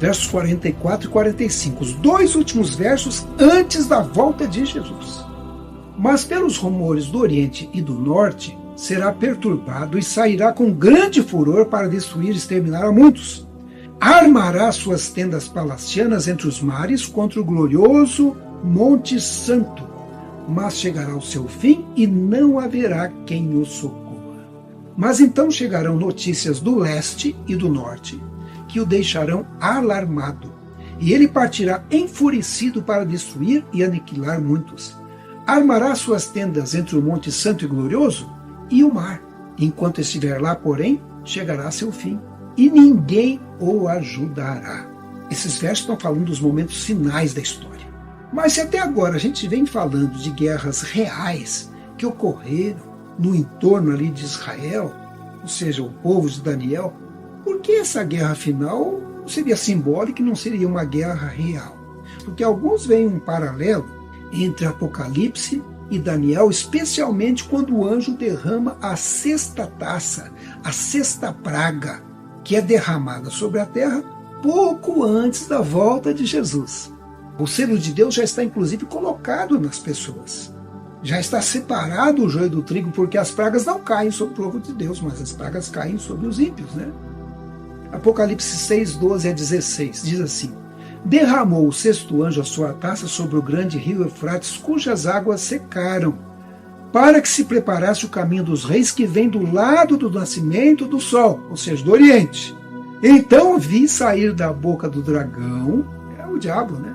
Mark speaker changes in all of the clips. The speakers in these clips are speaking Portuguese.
Speaker 1: versos 44 e 45, os dois últimos versos antes da volta de Jesus. Mas pelos rumores do Oriente e do Norte, será perturbado e sairá com grande furor para destruir e exterminar a muitos. Armará suas tendas palacianas entre os mares contra o glorioso Monte Santo, mas chegará ao seu fim e não haverá quem o socorra. Mas então chegarão notícias do leste e do norte, que o deixarão alarmado, e ele partirá enfurecido para destruir e aniquilar muitos. Armará suas tendas entre o Monte Santo e Glorioso e o mar. Enquanto estiver lá, porém, chegará a seu fim, e ninguém o ajudará. Esses versos estão falando dos momentos finais da história. Mas se até agora a gente vem falando de guerras reais que ocorreram no entorno ali de Israel, ou seja, o povo de Daniel, por que essa guerra final seria simbólica e não seria uma guerra real? Porque alguns veem um paralelo entre Apocalipse e Daniel, especialmente quando o anjo derrama a sexta taça, a sexta praga, que é derramada sobre a terra pouco antes da volta de Jesus. O selo de Deus já está inclusive colocado nas pessoas. Já está separado o joio do trigo, porque as pragas não caem sobre o povo de Deus, mas as pragas caem sobre os ímpios, né? Apocalipse 6, 12 a 16 diz assim: derramou o sexto anjo a sua taça sobre o grande rio Eufrates, cujas águas secaram, para que se preparasse o caminho dos reis que vem do lado do nascimento do sol, ou seja, do Oriente. Então vi sair da boca do dragão, é o diabo, né?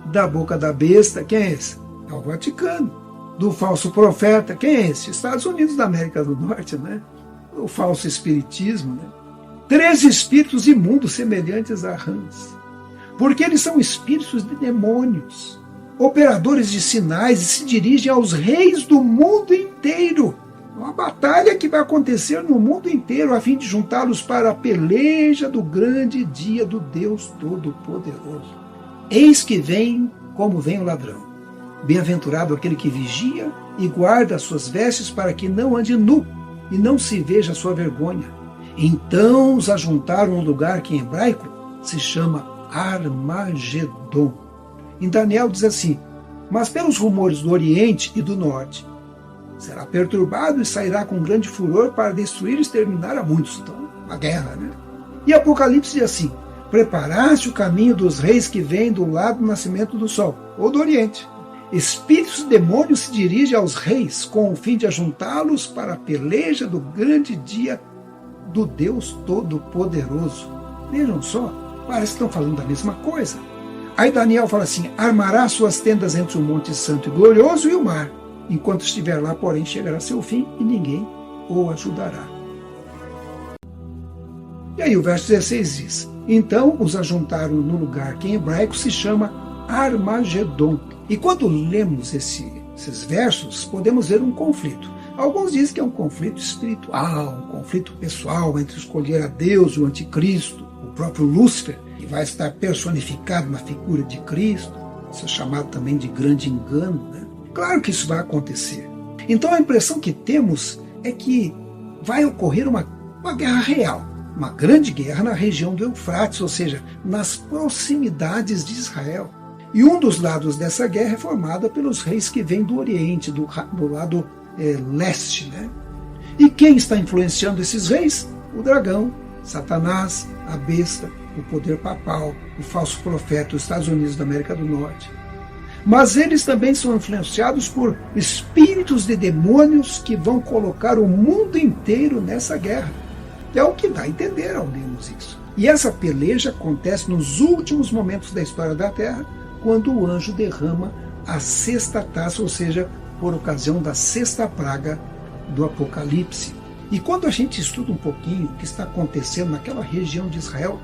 Speaker 1: Da boca da besta, quem é esse? É o Vaticano. Do falso profeta, quem é esse? Estados Unidos da América do Norte, né? O falso espiritismo, né? 3 espíritos imundos semelhantes a rãs, porque eles são espíritos de demônios, operadores de sinais, e se dirigem aos reis do mundo inteiro. Uma batalha que vai acontecer no mundo inteiro, a fim de juntá-los para a peleja do grande dia do Deus Todo-Poderoso. Eis que vem como vem o ladrão. Bem-aventurado aquele que vigia e guarda as suas vestes para que não ande nu e não se veja a sua vergonha. Então os ajuntaram um lugar que em hebraico se chama Armagedon. Em Daniel diz assim: mas pelos rumores do Oriente e do Norte, será perturbado e sairá com grande furor para destruir e exterminar a muitos. Então, uma guerra, né? E Apocalipse diz assim: preparaste o caminho dos reis que vêm do lado do nascimento do sol, ou do Oriente. Espíritos e demônios se dirigem aos reis com o fim de ajuntá-los para a peleja do grande dia do Deus Todo-Poderoso. Vejam só, parece que estão falando da mesma coisa. Aí Daniel fala assim: armará suas tendas entre o Monte Santo e Glorioso e o mar. Enquanto estiver lá, porém, chegará seu fim e ninguém o ajudará. E aí o verso 16 diz: então os ajuntaram no lugar que em hebraico se chama Armagedon. E quando lemos esses versos, podemos ver um conflito. Alguns dizem que é um conflito espiritual, um conflito pessoal entre escolher a Deus e o anticristo, o próprio Lúcifer, que vai estar personificado na figura de Cristo. Isso é chamado também de grande engano, né? Claro que isso vai acontecer. Então a impressão que temos é que vai ocorrer uma guerra real, uma grande guerra na região do Eufrates, ou seja, nas proximidades de Israel. E um dos lados dessa guerra é formada pelos reis que vêm do Oriente, do lado leste, né? E quem está influenciando esses reis? O dragão, Satanás, a besta, o poder papal, o falso profeta, os Estados Unidos da América do Norte. Mas eles também são influenciados por espíritos de demônios que vão colocar o mundo inteiro nessa guerra. É o que dá a entender ao lermos isso. E essa peleja acontece nos últimos momentos da história da Terra, quando o anjo derrama a sexta taça, ou seja, por ocasião da sexta praga do Apocalipse. E quando a gente estuda um pouquinho o que está acontecendo naquela região de Israel,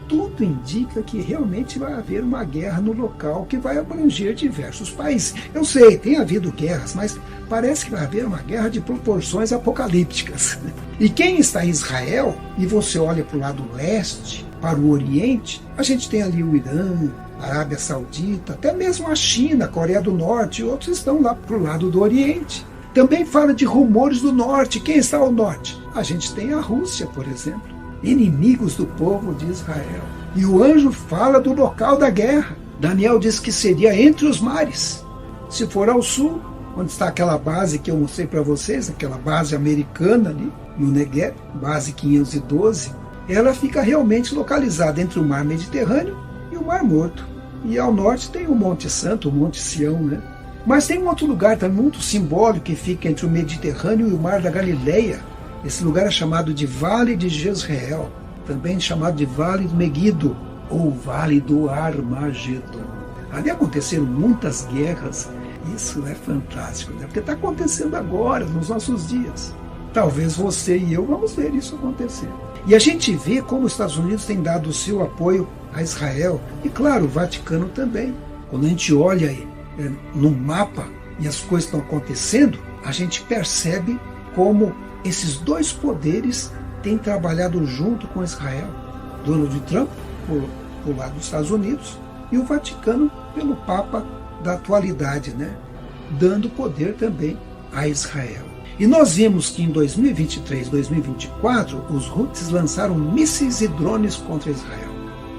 Speaker 1: tudo indica que realmente vai haver uma guerra no local que vai abranger diversos países. Eu sei, tem havido guerras, mas parece que vai haver uma guerra de proporções apocalípticas. E quem está em Israel, e você olha para o lado leste, para o Oriente, a gente tem ali o Irã, a Arábia Saudita, até mesmo a China, a Coreia do Norte, e outros estão lá para o lado do Oriente. Também fala de rumores do Norte. Quem está ao Norte? A gente tem a Rússia, por exemplo, inimigos do povo de Israel. E o anjo fala do local da guerra. Daniel diz que seria entre os mares. Se for ao sul, onde está aquela base que eu mostrei para vocês, aquela base americana ali, no Negev, base 512, ela fica realmente localizada entre o mar Mediterrâneo e o Mar Morto. E ao norte tem o Monte Santo, o Monte Sião, né? Mas tem um outro lugar também muito simbólico que fica entre o Mediterrâneo e o Mar da Galileia. Esse lugar é chamado de Vale de Jezreel, também chamado de Vale do Meguido, ou Vale do Armagedon. Ali aconteceram muitas guerras. Isso é fantástico, né? Porque está acontecendo agora, nos nossos dias. Talvez você e eu vamos ver isso acontecer. E a gente vê como os Estados Unidos têm dado o seu apoio a Israel, e claro, o Vaticano também. Quando a gente olha no mapa e as coisas estão acontecendo, a gente percebe como esses dois poderes têm trabalhado junto com Israel. Donald Trump, por lado dos Estados Unidos, e o Vaticano pelo Papa da atualidade, né? Dando poder também a Israel. E nós vimos que em 2023, 2024, os Houthis lançaram mísseis e drones contra Israel.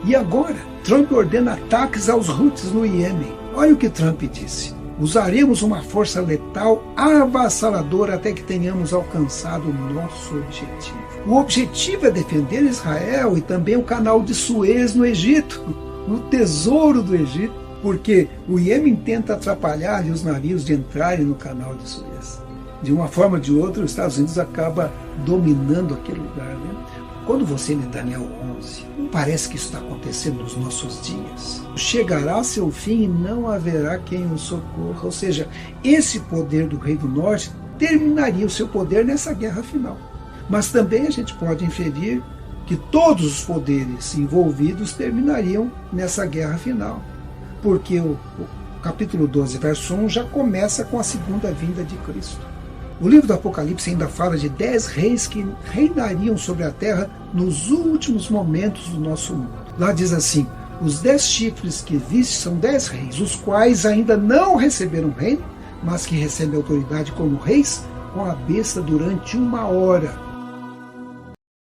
Speaker 1: E agora, Trump ordena ataques aos Houthis no Iêmen. Olha o que Trump disse: usaremos uma força letal avassaladora até que tenhamos alcançado o nosso objetivo. O objetivo é defender Israel e também o canal de Suez no Egito, o tesouro do Egito, porque o Iêmen tenta atrapalhar ali os navios de entrarem no canal de Suez. De uma forma ou de outra, os Estados Unidos acaba dominando aquele lugar, né? Quando você lê Daniel 11, não parece que isso está acontecendo nos nossos dias? Chegará seu fim e não haverá quem o socorra. Ou seja, esse poder do Rei do Norte terminaria o seu poder nessa guerra final. Mas também a gente pode inferir que todos os poderes envolvidos terminariam nessa guerra final. Porque o capítulo 12, verso 1, já começa com a segunda vinda de Cristo. O livro do Apocalipse ainda fala de 10 reis que reinariam sobre a terra nos últimos momentos do nosso mundo. Lá diz assim: os 10 chifres que viste são 10 reis, os quais ainda não receberam reino, mas que recebem autoridade como reis com a besta durante 1 hora.